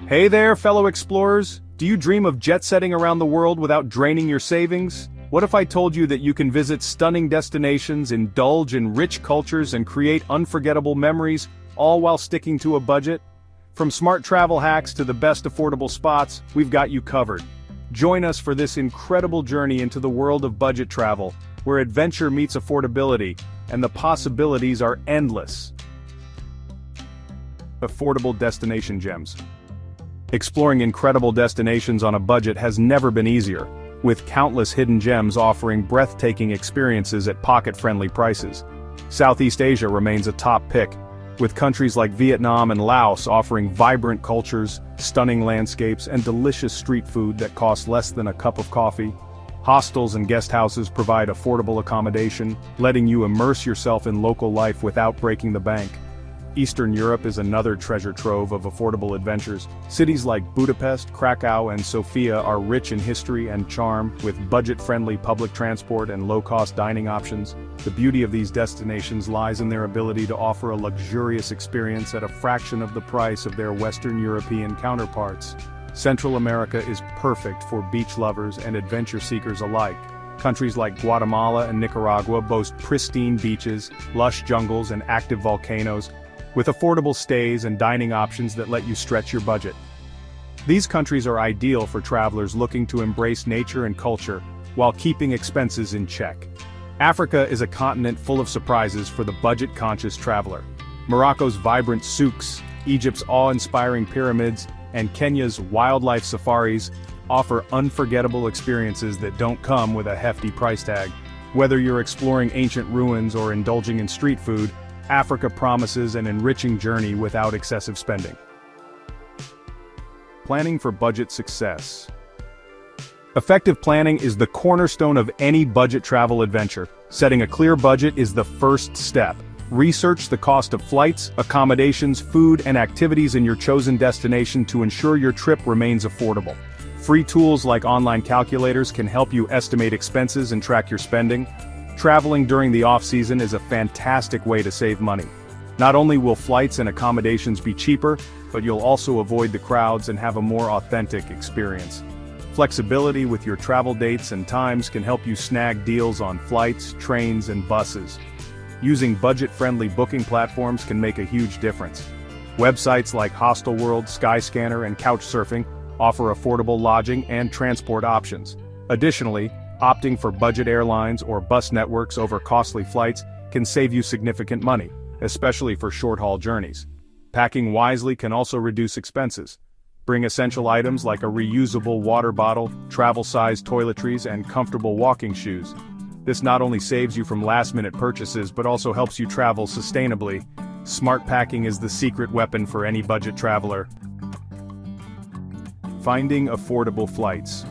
Hey there, fellow explorers! Do you dream of jet-setting around the world without draining your savings? What if I told you that you can visit stunning destinations, indulge in rich cultures, and create unforgettable memories, all while sticking to a budget? From smart travel hacks to the best affordable spots, we've got you covered. Join us for this incredible journey into the world of budget travel, where adventure meets affordability, and the possibilities are endless. Affordable destination gems. Exploring incredible destinations on a budget has never been easier, with countless hidden gems offering breathtaking experiences at pocket-friendly prices. Southeast Asia remains a top pick, with countries like Vietnam and Laos offering vibrant cultures, stunning landscapes, and delicious street food that costs less than a cup of coffee. Hostels and guest houses provide affordable accommodation, letting you immerse yourself in local life without breaking the bank. Eastern Europe is another treasure trove of affordable adventures. Cities like Budapest, Krakow, and Sofia are rich in history and charm, with budget-friendly public transport and low-cost dining options. The beauty of these destinations lies in their ability to offer a luxurious experience at a fraction of the price of their Western European counterparts. Central America is perfect for beach lovers and adventure seekers alike. Countries like Guatemala and Nicaragua boast pristine beaches, lush jungles, and active volcanoes, with affordable stays and dining options that let you stretch your budget. These countries are ideal for travelers looking to embrace nature and culture, while keeping expenses in check. Africa is a continent full of surprises for the budget-conscious traveler. Morocco's vibrant souks, Egypt's awe-inspiring pyramids, and Kenya's wildlife safaris offer unforgettable experiences that don't come with a hefty price tag. Whether you're exploring ancient ruins or indulging in street food, Africa promises an enriching journey without excessive spending. Planning for budget success. Effective planning is the cornerstone of any budget travel adventure. Setting a clear budget is the first step. Research the cost of flights, accommodations, food, and activities in your chosen destination to ensure your trip remains affordable. Free tools like online calculators can help you estimate expenses and track your spending. Traveling during the off-season is a fantastic way to save money. Not only will flights and accommodations be cheaper, but you'll also avoid the crowds and have a more authentic experience. Flexibility with your travel dates and times can help you snag deals on flights, trains, and buses. Using budget-friendly booking platforms can make a huge difference. Websites like Hostelworld, Skyscanner, and Couchsurfing offer affordable lodging and transport options. Additionally, opting for budget airlines or bus networks over costly flights can save you significant money, especially for short-haul journeys. Packing wisely can also reduce expenses. Bring essential items like a reusable water bottle, travel-sized toiletries, and comfortable walking shoes. This not only saves you from last-minute purchases but also helps you travel sustainably. Smart packing is the secret weapon for any budget traveler. Finding affordable flights.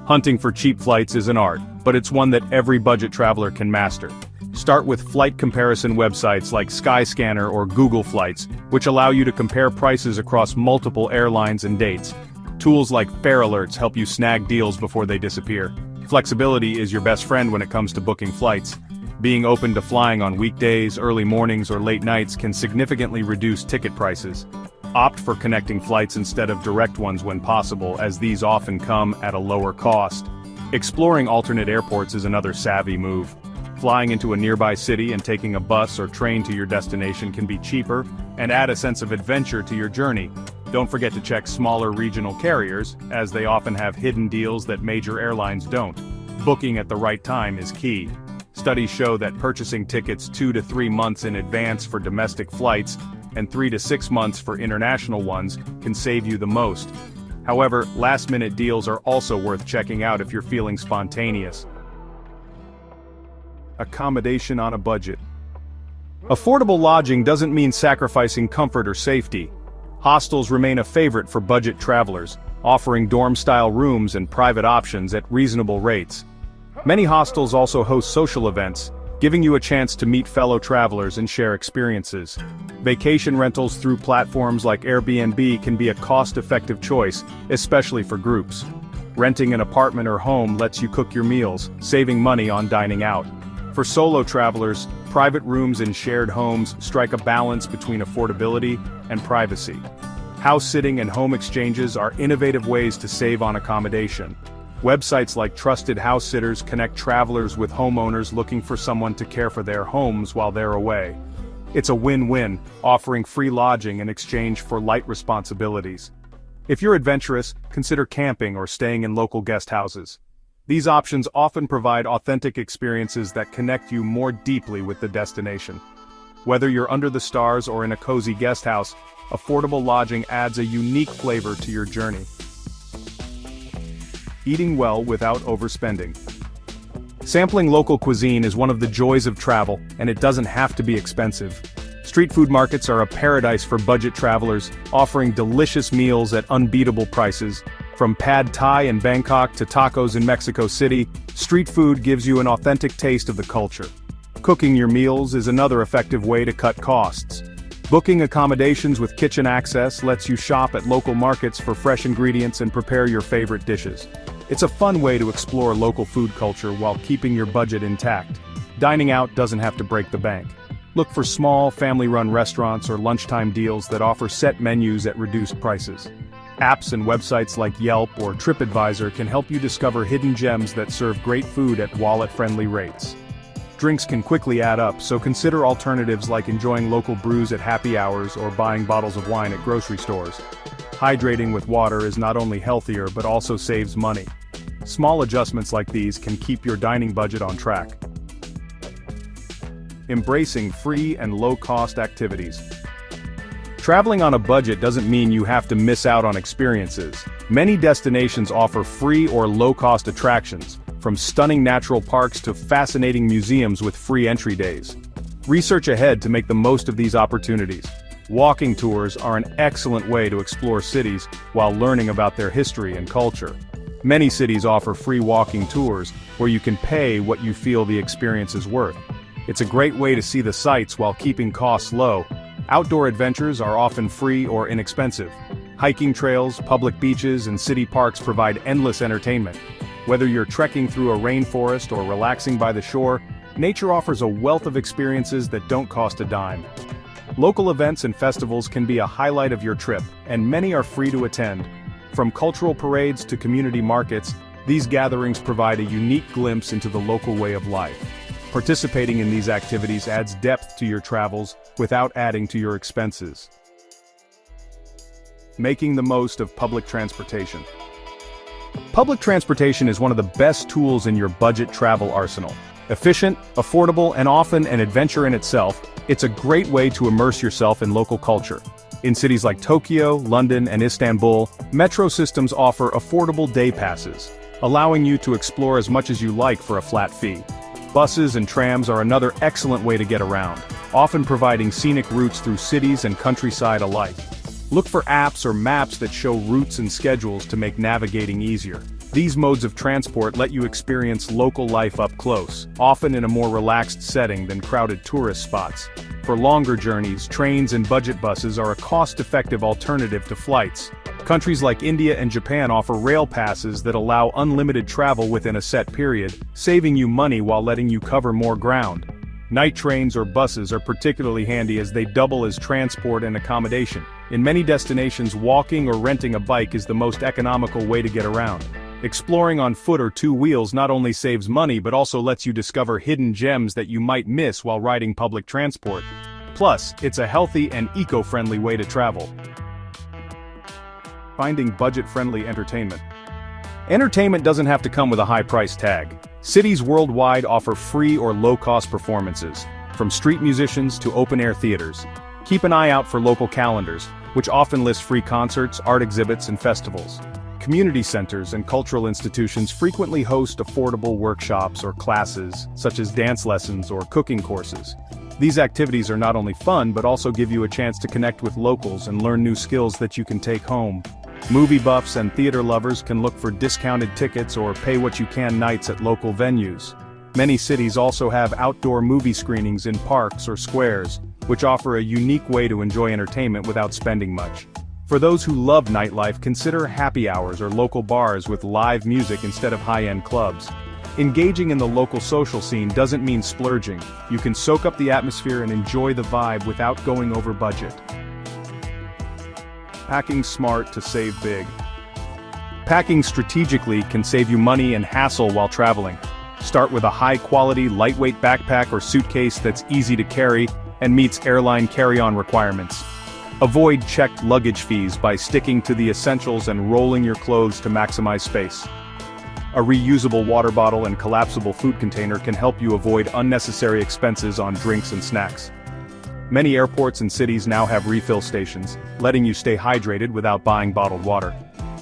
Hunting for cheap flights is an art, but it's one that every budget traveler can master. Start with flight comparison websites like Skyscanner or Google Flights, which allow you to compare prices across multiple airlines and dates. Tools like fare alerts help you snag deals before they disappear. Flexibility is your best friend when it comes to booking flights. Being open to flying on weekdays, early mornings, or late nights can significantly reduce ticket prices. Opt for connecting flights instead of direct ones when possible, as these often come at a lower cost. Exploring alternate airports is another savvy move. Flying into a nearby city and taking a bus or train to your destination can be cheaper and add a sense of adventure to your journey. Don't forget to check smaller regional carriers, as they often have hidden deals that major airlines don't. Booking at the right time is key. Studies show that purchasing tickets 2 to 3 months in advance for domestic flights and 3 to 6 months for international ones can save you the most. However, last-minute deals are also worth checking out if you're feeling spontaneous. Accommodation on a budget. Affordable lodging doesn't mean sacrificing comfort or safety. Hostels remain a favorite for budget travelers, offering dorm-style rooms and private options at reasonable rates. Many hostels also host social events, giving you a chance to meet fellow travelers and share experiences. Vacation rentals through platforms like Airbnb can be a cost-effective choice, especially for groups. Renting an apartment or home lets you cook your meals, saving money on dining out. For solo travelers, private rooms in shared homes strike a balance between affordability and privacy. House sitting and home exchanges are innovative ways to save on accommodation. Websites like Trusted House Sitters connect travelers with homeowners looking for someone to care for their homes while they're away. It's a win-win, offering free lodging in exchange for light responsibilities. If you're adventurous, consider camping or staying in local guest houses. These options often provide authentic experiences that connect you more deeply with the destination. Whether you're under the stars or in a cozy guest house, affordable lodging adds a unique flavor to your journey. Eating well without overspending. Sampling local cuisine is one of the joys of travel, and it doesn't have to be expensive. Street food markets are a paradise for budget travelers, offering delicious meals at unbeatable prices. From pad thai in Bangkok to tacos in Mexico City, street food gives you an authentic taste of the culture. Cooking your meals is another effective way to cut costs. Booking accommodations with kitchen access lets you shop at local markets for fresh ingredients and prepare your favorite dishes. It's a fun way to explore local food culture while keeping your budget intact. Dining out doesn't have to break the bank. Look for small, family-run restaurants or lunchtime deals that offer set menus at reduced prices. Apps and websites like Yelp or TripAdvisor can help you discover hidden gems that serve great food at wallet-friendly rates. Drinks can quickly add up, so consider alternatives like enjoying local brews at happy hours or buying bottles of wine at grocery stores. Hydrating with water is not only healthier but also saves money. Small adjustments like these can keep your dining budget on track. Embracing free and low-cost activities. Traveling on a budget doesn't mean you have to miss out on experiences. Many destinations offer free or low-cost attractions, from stunning natural parks to fascinating museums with free entry days. Research ahead to make the most of these opportunities. Walking tours are an excellent way to explore cities while learning about their history and culture. Many cities offer free walking tours where you can pay what you feel the experience is worth. It's a great way to see the sights while keeping costs low. Outdoor adventures are often free or inexpensive. Hiking trails, public beaches, and city parks provide endless entertainment. Whether you're trekking through a rainforest or relaxing by the shore, nature offers a wealth of experiences that don't cost a dime. Local events and festivals can be a highlight of your trip, and many are free to attend. From cultural parades to community markets, these gatherings provide a unique glimpse into the local way of life. Participating in these activities adds depth to your travels without adding to your expenses. Making the most of public transportation. Public transportation is one of the best tools in your budget travel arsenal. Efficient, affordable, and often an adventure in itself, it's a great way to immerse yourself in local culture. In cities like Tokyo, London, and Istanbul, metro systems offer affordable day passes, allowing you to explore as much as you like for a flat fee. Buses and trams are another excellent way to get around, often providing scenic routes through cities and countryside alike. Look for apps or maps that show routes and schedules to make navigating easier. These modes of transport let you experience local life up close, often in a more relaxed setting than crowded tourist spots. For longer journeys, trains and budget buses are a cost-effective alternative to flights. Countries like India and Japan offer rail passes that allow unlimited travel within a set period, saving you money while letting you cover more ground. Night trains or buses are particularly handy as they double as transport and accommodation. In many destinations, walking or renting a bike is the most economical way to get around. Exploring on foot or two wheels not only saves money but also lets you discover hidden gems that you might miss while riding public transport. Plus, it's a healthy and eco-friendly way to travel. Finding budget-friendly entertainment. Entertainment doesn't have to come with a high price tag. Cities worldwide offer free or low-cost performances, from street musicians to open-air theaters. Keep an eye out for local calendars, which often list free concerts, art exhibits, and festivals. Community centers and cultural institutions frequently host affordable workshops or classes, such as dance lessons or cooking courses. These activities are not only fun but also give you a chance to connect with locals and learn new skills that you can take home. Movie buffs and theater lovers can look for discounted tickets or pay-what-you-can nights at local venues. Many cities also have outdoor movie screenings in parks or squares, which offer a unique way to enjoy entertainment without spending much. For those who love nightlife, consider happy hours or local bars with live music instead of high-end clubs. Engaging in the local social scene doesn't mean splurging. You can soak up the atmosphere and enjoy the vibe without going over budget. Packing smart to save big. Packing strategically can save you money and hassle while traveling. Start with a high-quality, lightweight backpack or suitcase that's easy to carry and meets airline carry-on requirements. Avoid checked luggage fees by sticking to the essentials and rolling your clothes to maximize space. A reusable water bottle and collapsible food container can help you avoid unnecessary expenses on drinks and snacks. Many airports and cities now have refill stations, letting you stay hydrated without buying bottled water.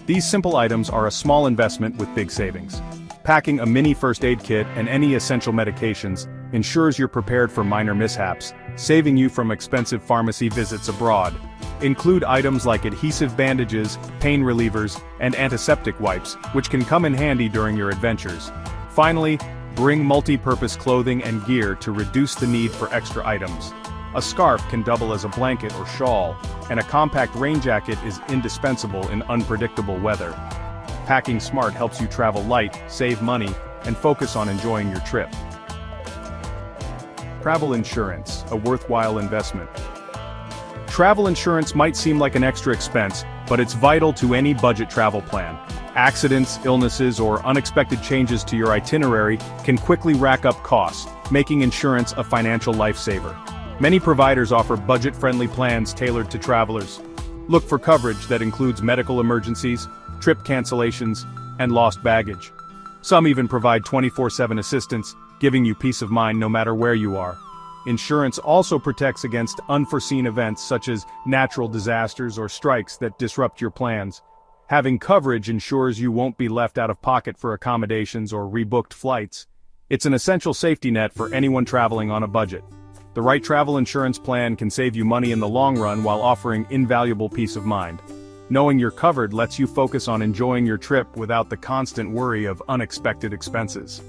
These simple items are a small investment with big savings. Packing a mini first aid kit and any essential medications ensures you're prepared for minor mishaps, saving you from expensive pharmacy visits abroad. Include items like adhesive bandages, pain relievers, and antiseptic wipes, which can come in handy during your adventures. Finally, bring multi-purpose clothing and gear to reduce the need for extra items. A scarf can double as a blanket or shawl, and a compact rain jacket is indispensable in unpredictable weather. Packing smart helps you travel light, save money, and focus on enjoying your trip. Travel insurance, a worthwhile investment. Travel insurance might seem like an extra expense, but it's vital to any budget travel plan. Accidents, illnesses, or unexpected changes to your itinerary can quickly rack up costs, making insurance a financial lifesaver. Many providers offer budget-friendly plans tailored to travelers. Look for coverage that includes medical emergencies, trip cancellations, and lost baggage. Some even provide 24/7 assistance, giving you peace of mind no matter where you are. Insurance also protects against unforeseen events such as natural disasters or strikes that disrupt your plans. Having coverage ensures you won't be left out of pocket for accommodations or rebooked flights. It's an essential safety net for anyone traveling on a budget. The right travel insurance plan can save you money in the long run while offering invaluable peace of mind. Knowing you're covered lets you focus on enjoying your trip without the constant worry of unexpected expenses.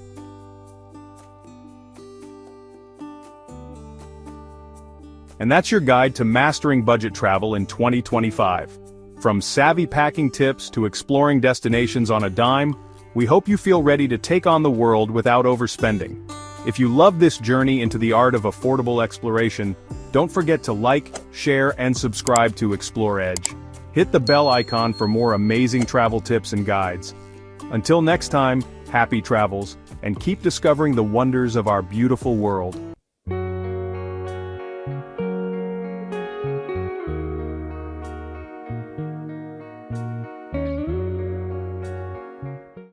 And that's your guide to mastering budget travel in 2025. From savvy packing tips to exploring destinations on a dime, we hope you feel ready to take on the world without overspending. If you love this journey into the art of affordable exploration, don't forget to like, share, and subscribe to Explore Edge. Hit the bell icon for more amazing travel tips and guides. Until next time, happy travels, and keep discovering the wonders of our beautiful world.